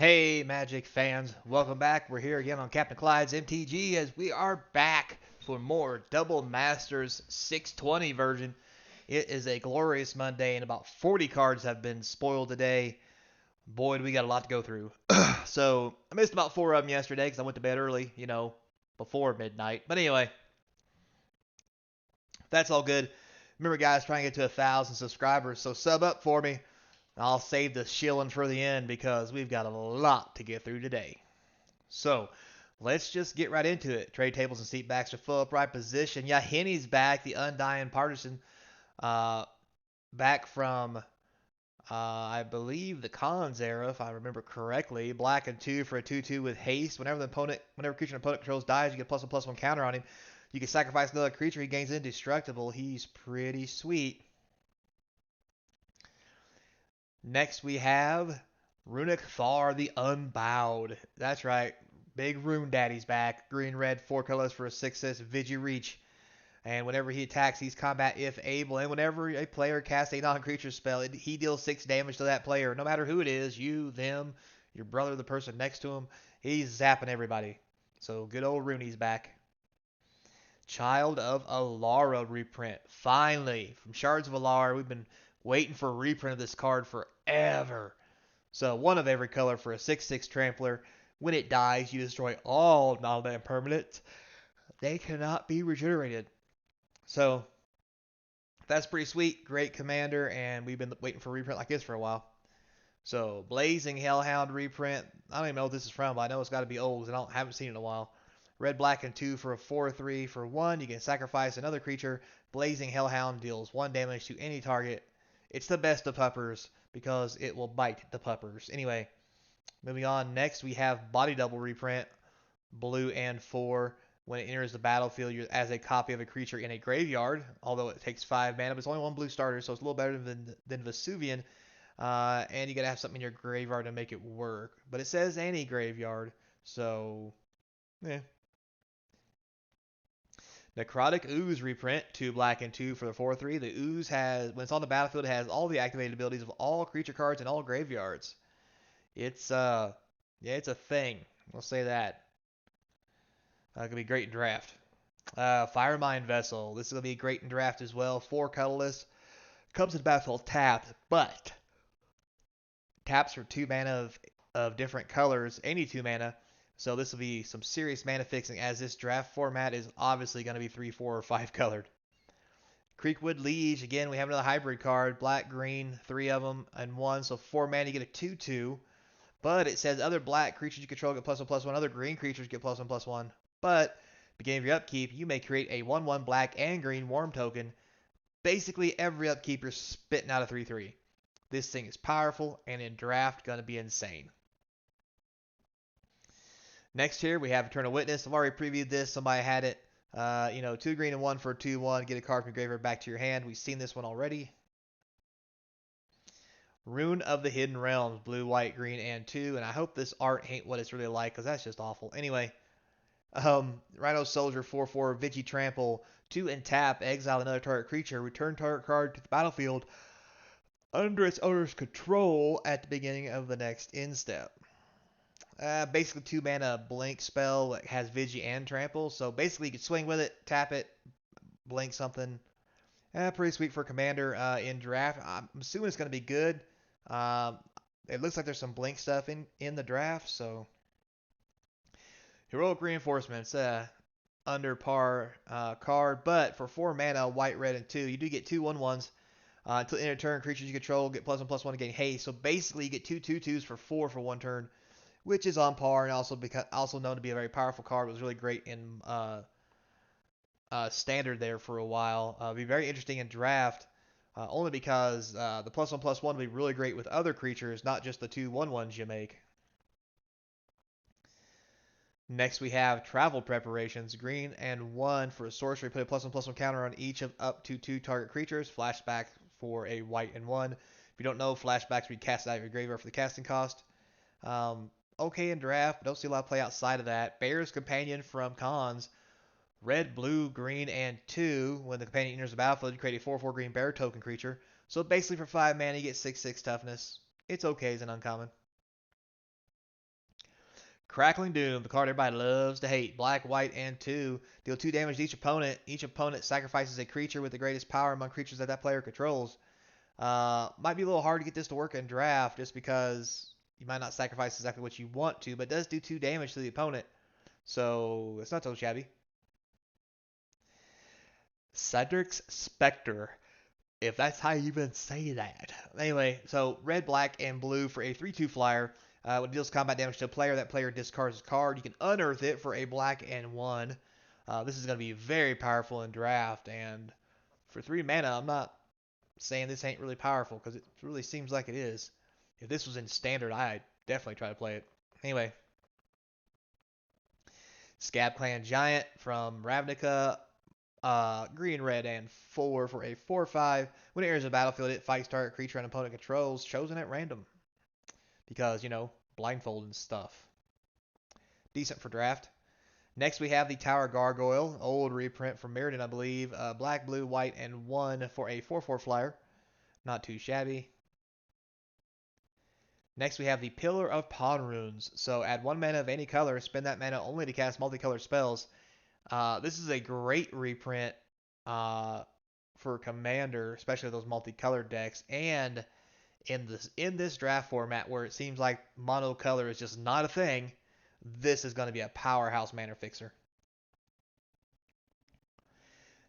Hey, Magic fans, welcome back. We're here again on Captain Clyde's MTG as we are back for more Double Masters 620 version. It is a glorious Monday, and about 40 cards have been spoiled today. Boy, do we got a lot to go through. So, I missed about four of them yesterday because I went to bed early, before midnight. But anyway, that's all good. Remember, guys, trying to get to 1,000 subscribers, so sub up for me. I'll save the shilling for the end because we've got a lot to get through today. So let's just get right into it. Trade tables and seat backs are full upright position. Yeah, Henny's back, the undying partisan, uh, back from I believe the Cons era, if I remember correctly. Black and two for a 2/2 with haste. Whenever creature an opponent controls dies, you get +1/+1 counter on him. You can sacrifice another creature. He gains indestructible. He's pretty sweet. Next we have Runic Thar the Unbowed. That's right. Big Rune Daddy's back. Green, red, four colors for a 6/6 Vigi Reach. And whenever he attacks, he's combat if able. And whenever a player casts a non-creature spell, he deals 6 damage to that player. No matter who it is, you, them, your brother, the person next to him, he's zapping everybody. So good old Rooney's back. Child of Alara reprint. Finally, from Shards of Alara, we've been waiting for a reprint of this card forever. So one of every color for a 6/6 trampler. When it dies, you destroy all non-land permanents. They cannot be regenerated. So that's pretty sweet. Great commander, and we've been waiting for a reprint like this for a while. So Blazing Hellhound reprint. I don't even know what this is from, but I know it's got to be old because haven't seen it in a while. Red, black, and two for a 4/3 for one. You can sacrifice another creature. Blazing Hellhound deals 1 damage to any target. It's the best of puppers because it will bite the puppers. Anyway, moving on. Next, we have Body Double reprint. Blue and 4. When it enters the battlefield, you're as a copy of a creature in a graveyard, although it takes 5 mana, but it's only one blue starter, so it's a little better than Vesuvian. And you gotta have something in your graveyard to make it work. But it says any graveyard, so yeah. Necrotic Ooze reprint, 2 black and 2 for the 4/3. The Ooze has, when it's on the battlefield, it has all the activated abilities of all creature cards in all graveyards. It's yeah, it's a thing. We'll say that. Gonna be great in draft. Firemind Vessel. This is gonna be great in draft as well. 4 colorless. Comes in the battlefield tapped, but taps for 2 mana of different colors, any 2 mana. So this will be some serious mana fixing as this draft format is obviously going to be 3, 4, or 5 colored. Creekwood Liege, again, we have another hybrid card. Black, green, 3 of them, and 1. So 4 mana, you get a 2/2. But it says other black creatures you control get +1/+1. Other green creatures get +1/+1. But beginning of your upkeep, you may create a 1/1 black and green worm token. Basically, every upkeep you're spitting out a 3/3. This thing is powerful, and in draft, going to be insane. Next here, we have Eternal Witness. I've already previewed this. Somebody had it. 2 green and 1 for a 2/1. Get a card from graveyard back to your hand. We've seen this one already. Rune of the Hidden Realms. Blue, white, green, and 2. And I hope this art ain't what it's really like, because that's just awful. Anyway, Rhino Soldier 4/4 Vigi Trample 2 and tap, exile another target creature, return target card to the battlefield under its owner's control at the beginning of the next end step. Basically 2 mana blink spell that has Vigi and Trample, so basically you can swing with it, tap it, blink something. Pretty sweet for commander in draft. I'm assuming it's going to be good. Um, it looks like there's some blink stuff in the draft, so Heroic Reinforcements, under par card, but for 4 mana, white, red, and 2, you do get 2 1/1s. Until end of turn, creatures you control get +1/+1 to gain haste. So basically, you get 2 2/2s for 4 for 1 turn, which is on par and also known to be a very powerful card. It was really great in standard there for a while. Be very interesting in draft, only because the +1/+1 will be really great with other creatures, not just the 2 1/1s you make. Next, we have Travel Preparations. Green and 1 for a sorcery. Put a +1/+1 counter on each of up to 2 target creatures. Flashback for a white and 1. If you don't know, flashbacks we cast out of your graveyard for the casting cost. Okay in draft, don't see a lot of play outside of that. Bear's Companion from Cons. Red, blue, green, and 2. When the companion enters the battlefield, you create a 4/4 green bear token creature. So basically for 5 mana, you get 6/6 toughness. It's okay as an uncommon. Crackling Doom, the card everybody loves to hate. Black, white, and 2. Deal 2 damage to each opponent. Each opponent sacrifices a creature with the greatest power among creatures that that player controls. Might be a little hard to get this to work in draft just because you might not sacrifice exactly what you want to, but it does do 2 damage to the opponent. So it's not so shabby. Cedric's Spectre, if that's how you even say that. Anyway, so red, black, and blue for a 3/2 flyer. When it deals combat damage to a player, that player discards a card. You can unearth it for a black and 1. This is going to be very powerful in draft, and for 3 mana, I'm not saying this ain't really powerful because it really seems like it is. If this was in standard, I'd definitely try to play it. Anyway, Scab Clan Giant from Ravnica, green, red, and 4 for a 4/5. When it enters the battlefield, it fights target creature and opponent controls, chosen at random. Because, blindfold and stuff. Decent for draft. Next, we have the Tower Gargoyle, old reprint from Mirrodin, I believe. Black, blue, white, and 1 for a 4/4 flyer. Not too shabby. Next, we have the Pillar of Pawn Runes. So add 1 mana of any color, spend that mana only to cast multicolored spells. This is a great reprint for Commander, especially those multicolored decks. And in this draft format where it seems like monocolor is just not a thing, this is going to be a powerhouse mana fixer.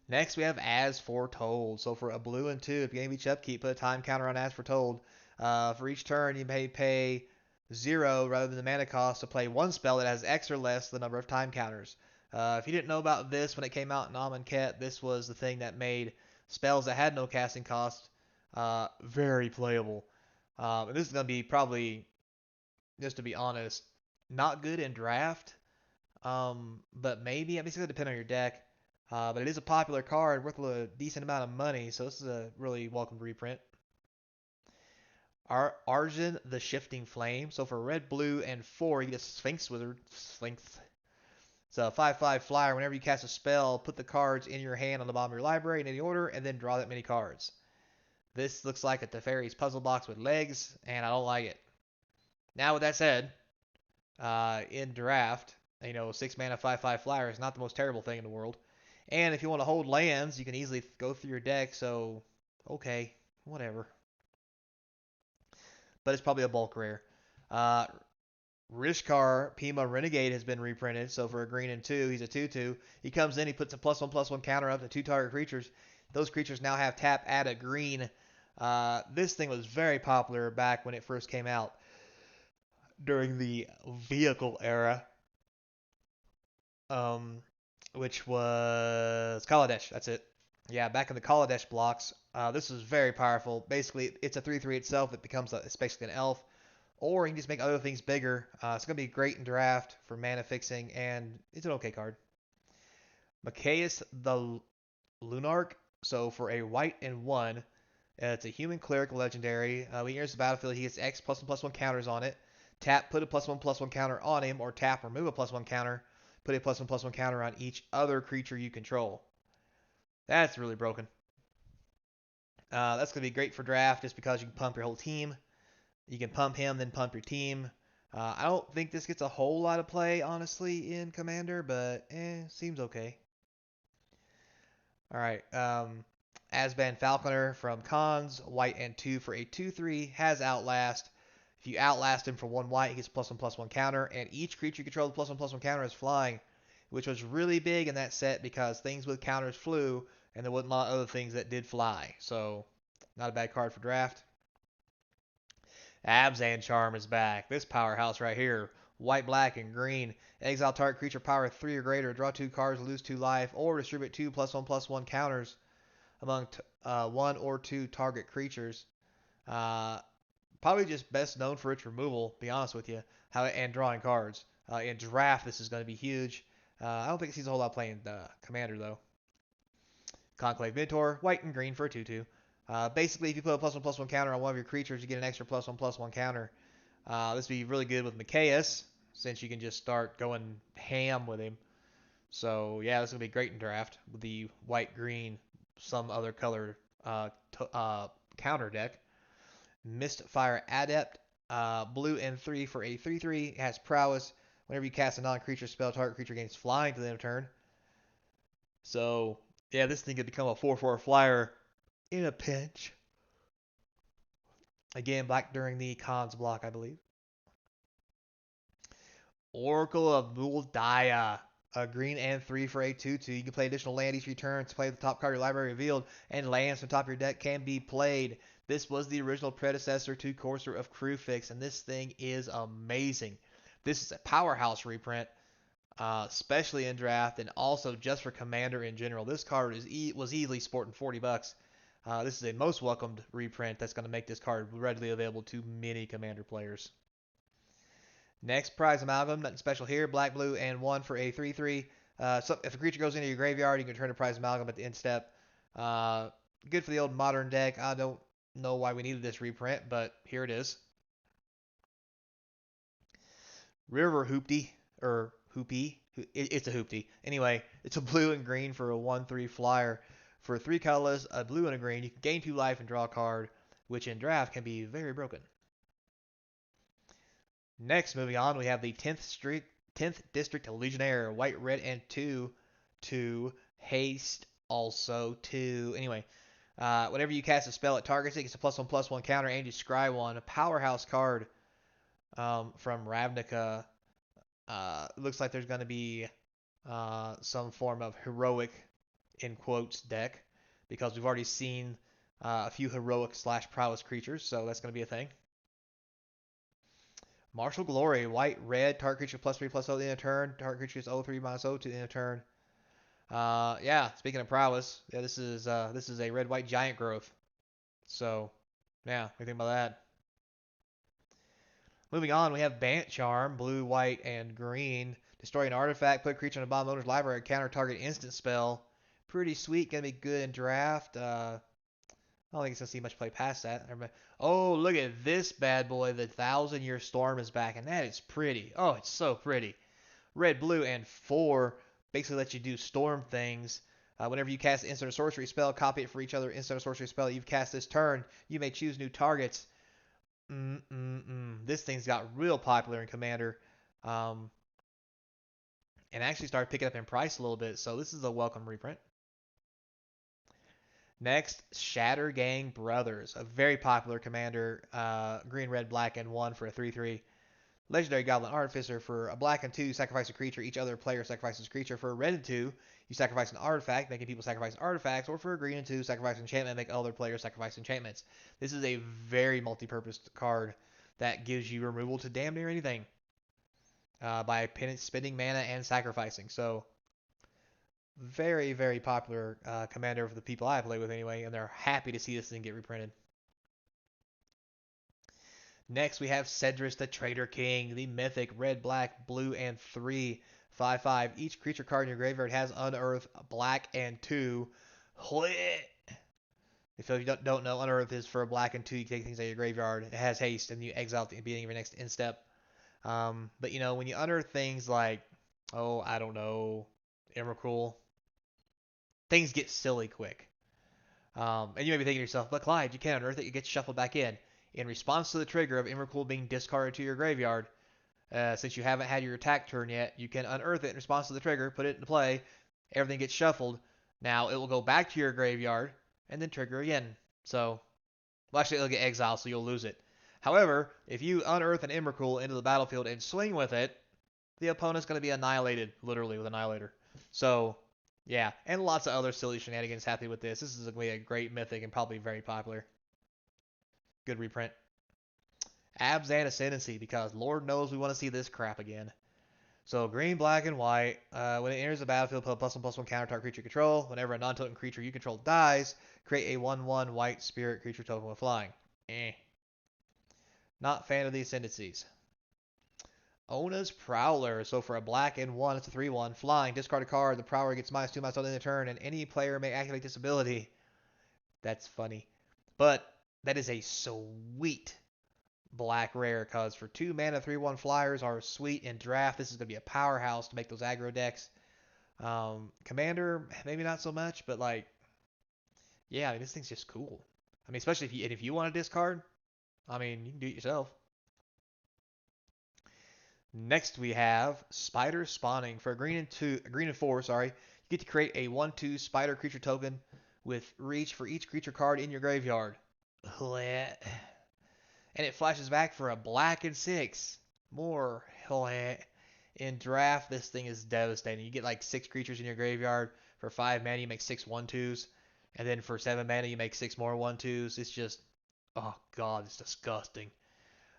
Next, we have As Foretold. So for a blue and 2, if you game each upkeep, put a time counter on As Foretold. For each turn, you may pay 0 rather than the mana cost to play 1 spell that has X or less the number of time counters. If you didn't know about this when it came out in Amonkhet, this was the thing that made spells that had no casting cost very playable. And this is going to be probably, just to be honest, not good in draft, but maybe. I mean, it's going to depend on your deck. But it is a popular card worth a decent amount of money, so this is a really welcome reprint. Arjun the Shifting Flame. So for red, blue, and 4, you get a Sphinx Wizard. Sphinx. It's a 5/5 flyer. Whenever you cast a spell, put the cards in your hand on the bottom of your library in any order, and then draw that many cards. This looks like a Teferi's puzzle box with legs, and I don't like it. Now, with that said, in draft, 6 mana 5/5 flyer is not the most terrible thing in the world. And if you want to hold lands, you can easily go through your deck, so okay, whatever. But it's probably a bulk rare. Rishkar Pima Renegade has been reprinted, so for a green and 2, he's a 2/2. He comes in, he puts a +1/+1 counter up to 2 target creatures. Those creatures now have tap, add a green. This thing was very popular back when it first came out during the vehicle era, which was Kaladesh. That's it. Yeah, back in the Kaladesh blocks. This is very powerful. Basically, it's a 3/3 itself. It becomes it's basically an elf. Or you can just make other things bigger. It's going to be great in draft for mana fixing, and it's an okay card. Mikaeus the Lunarch. So for a white and 1, it's a human cleric legendary. When he enters the battlefield, he gets X +1/+1 counters on it. Tap, put a +1/+1 counter on him, or tap, remove a +1 counter. Put a +1/+1 counter on each other creature you control. That's really broken. That's going to be great for draft just because you can pump your whole team. You can pump him, then pump your team. I don't think this gets a whole lot of play, honestly, in Commander, but seems okay. All right. Asban Falconer from Khans, white and 2 for a 2/3, has Outlast. If you outlast him for 1 white, he gets +1/+1 counter, and each creature you control with +1/+1 counter is flying, which was really big in that set because things with counters flew, and there wasn't a lot of other things that did fly. So, not a bad card for draft. Abzan Charm is back. This powerhouse right here. White, black, and green. Exile target creature power 3 or greater. Draw 2 cards, lose 2 life, or distribute 2 +1/+1 counters among 1 or 2 target creatures. Probably just best known for its removal, to be honest with you, and drawing cards. In draft, this is going to be huge. I don't think it sees a whole lot playing Commander, though. Conclave Mentor, white and green for a 2/2. Basically, if you put a +1/+1 counter on one of your creatures, you get an extra +1/+1 counter. This would be really good with Mikaeus, since you can just start going ham with him. So, yeah, this is going to be great in draft with the white-green, some other color counter deck. Mistfire Adept, blue and 3 for a 3/3. It has prowess. Whenever you cast a non-creature spell, target creature gains flying to the end of turn. So, yeah, this thing could become a 4/4 flyer in a pinch. Again, black during the cons block, I believe. Oracle of Muldaya. A green and 3 for a 2/2. You can play additional land each return to play the top card of your library revealed, and lands from the top of your deck can be played. This was the original predecessor to Courser of Kruphix, and this thing is amazing. This is a powerhouse reprint, especially in draft, and also just for Commander in general. This card was easily sporting $40. This is a most welcomed reprint that's going to make this card readily available to many Commander players. Next, Prize Amalgam. Nothing special here. Black, blue, and 1 for a 3/3. So if a creature goes into your graveyard, you can turn a Prize Amalgam at the end step. Good for the old modern deck. I don't know why we needed this reprint, but here it is. River Hoopty, or Hoopy. It's a Hoopty. Anyway, it's a blue and green for a 1/3 flyer. For 3 colors, a blue and a green, you can gain 2 life and draw a card, which in draft can be very broken. Next, moving on, we have the 10th District Legionnaire, white, red, and 2 haste, also 2. Anyway, whenever you cast a spell, it targets it, gets a +1/+1 counter, and you scry 1. A powerhouse card from Ravnica. Looks like there's going to be some form of heroic, in quotes, deck, because we've already seen a few heroic / prowess creatures, so that's going to be a thing. Martial Glory, white, red, target creature +3/+0 to the end of turn. Target creature is 0/3 -0 to the end of turn. Yeah, speaking of prowess, yeah, this is a red-white giant growth. So, yeah, what do you think about that? Moving on, we have Bant Charm, blue, white, and green. Destroy an artifact, put a creature in a bomb owner's library, counter target instant spell. Pretty sweet, gonna be good in draft. I don't think it's going to see much play past that. Oh, look at this bad boy. The 1,000-Year Storm is back, and that is pretty. Oh, it's so pretty. Red, blue, and 4 basically lets you do storm things. Whenever you cast an instant or sorcery spell, copy it for each other instant or sorcery spell you've cast this turn. You may choose new targets. This thing's got real popular in Commander. And actually started picking up in price a little bit, so this is a welcome reprint. Next, Shattergang Brothers, a very popular commander, green, red, black, and 1 for a 3/3. Legendary Goblin Artificer for a black and 2, sacrifice a creature. Each other player sacrifices a creature. For a red and 2, you sacrifice an artifact, making people sacrifice artifacts. Or for a green and 2, sacrifice an enchantment, make other players sacrifice enchantments. This is a very multi-purpose card that gives you removal to damn near anything by spending mana and sacrificing. So very, very popular commander for the people I play with anyway, and they're happy to see this thing get reprinted. Next, we have Cedrus the Traitor King, the mythic red, black, blue, and 3, 5/5. Each creature card in your graveyard has Unearth, black, and 2. If you don't know, Unearth is for a black and 2. You can take things out of your graveyard. It has haste, and you exile at the beginning of your next end step. But when you unearth things like, I don't know, Emrakul, things get silly quick. And you may be thinking to yourself, but Clyde, you can't unearth it, it gets shuffled back in. In response to the trigger of Emrakul being discarded to your graveyard, since you haven't had your attack turn yet, you can unearth it in response to the trigger, put it into play, everything gets shuffled. Now it will go back to your graveyard and then trigger again. So, well, actually it'll get exiled, so you'll lose it. However, if you unearth an Emrakul into the battlefield and swing with it, the opponent's going to be annihilated, literally, with Annihilator. So, yeah, and lots of other silly shenanigans happening with this. This is going to be a great mythic and probably very popular. Good reprint. Abzan Ascendancy, because Lord knows we want to see this crap again. So green, black, and white. When it enters the battlefield, put a +1/+1 counter target creature control. Whenever a non-token creature you control dies, create a 1/1 white spirit creature token with flying. Not fan of the Ascendancies. Ona's Prowler. So for a black and 1, it's a 3/1. Flying, discard a card. The Prowler gets -2/-2 on the end of the turn, and any player may activate this ability. That's funny. But that is a sweet black rare, because for 2 mana, 3/1 flyers are sweet in draft. This is going to be a powerhouse to make those aggro decks. Commander, maybe not so much, but yeah, this thing's just cool. Especially if you want to discard, you can do it yourself. Next we have Spider Spawning for a green and 4, sorry. You get to create a 1/2 spider creature token with reach for each creature card in your graveyard. And it flashes back for a black and 6. More. In draft, this thing is devastating. You get like 6 creatures in your graveyard. For 5 mana, you make 6 1/2s. And then for 7 mana, you make 6 more 1/2s. It's just, oh god, it's disgusting.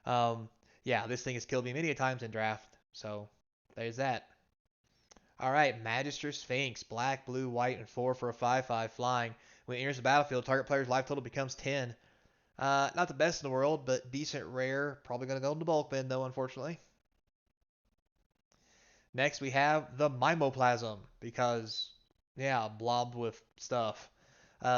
Um, yeah, this thing has killed me many times in draft. So there's that. All right, Magister Sphinx, black, blue, white, and 4 for a 5/5 flying. When it enters the battlefield, target player's life total becomes 10. Not the best in the world, but decent rare. Probably going to go into bulk bin, though, unfortunately. Next, we have the Mimoplasm, because, yeah, blob with stuff.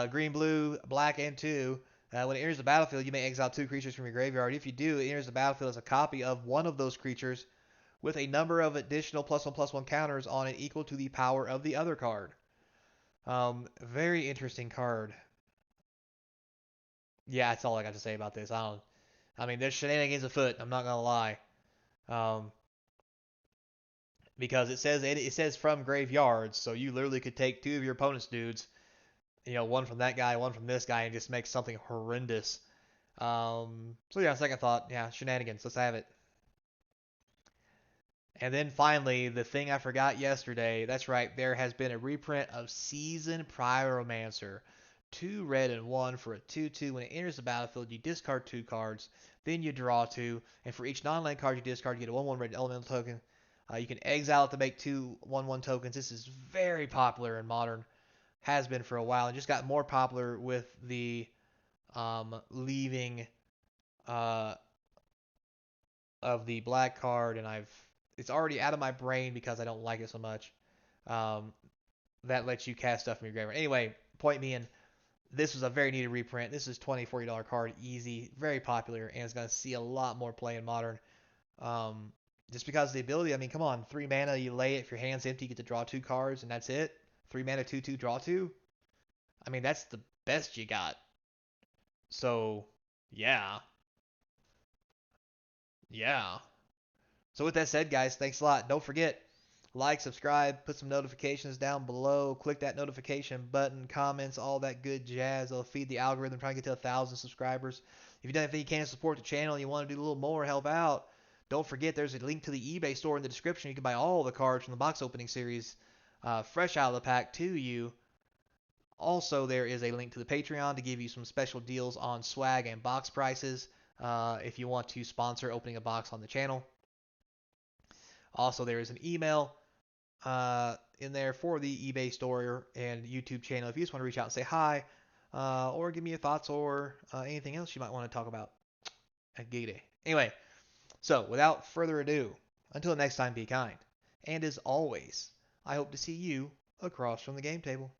Green, blue, black, and 2. When it enters the battlefield, you may exile 2 creatures from your graveyard. If you do, it enters the battlefield as a copy of one of those creatures with a number of additional +1/+1 counters on it equal to the power of the other card. Very interesting card. Yeah, that's all I got to say about this. I mean, there's shenanigans afoot. I'm not gonna lie. Um, because it says from graveyards, so you literally could take 2 of your opponent's dudes, one from that guy, one from this guy, and just make something horrendous. So yeah, second thought, yeah, shenanigans. Let's have it. And then finally, the thing I forgot yesterday. That's right, there has been a reprint of Season Pyromancer. 2 red and 1 for a 2/2. When it enters the battlefield, you discard 2 cards, then you draw 2, and for each non-land card you discard, you get a 1/1 red elemental token. You can exile it to make 2 1/1 tokens. This is very popular in Modern. Has been for a while, and just got more popular with the leaving uh, of the black card, and it's already out of my brain because I don't like it so much. Um, that lets you cast stuff from your graveyard. Anyway, point being, this was a very needed reprint. This is $20, $40 card, easy, very popular, and it's going to see a lot more play in Modern. Um, just because of the ability, I mean, come on, 3 mana, you lay it, if your hand's empty, you get to draw 2 cards, and that's it. 3 mana, 2/2, draw 2. I mean, that's the best you got. So, yeah. Yeah. So with that said, guys, thanks a lot. Don't forget, like, subscribe, put some notifications down below, click that notification button, comments, all that good jazz. It'll feed the algorithm, trying to get to 1,000 subscribers. If you've done anything you can to support the channel and you want to do a little more, help out, don't forget there's a link to the eBay store in the description. You can buy all the cards from the box opening series fresh out of the pack to you. Also, there is a link to the Patreon to give you some special deals on swag and box prices if you want to sponsor opening a box on the channel. Also, there is an email in there for the eBay store and YouTube channel if you just want to reach out and say hi or give me your thoughts or anything else you might want to talk about at Gig Day. Anyway, so without further ado, until next time, be kind. And as always, I hope to see you across from the game table.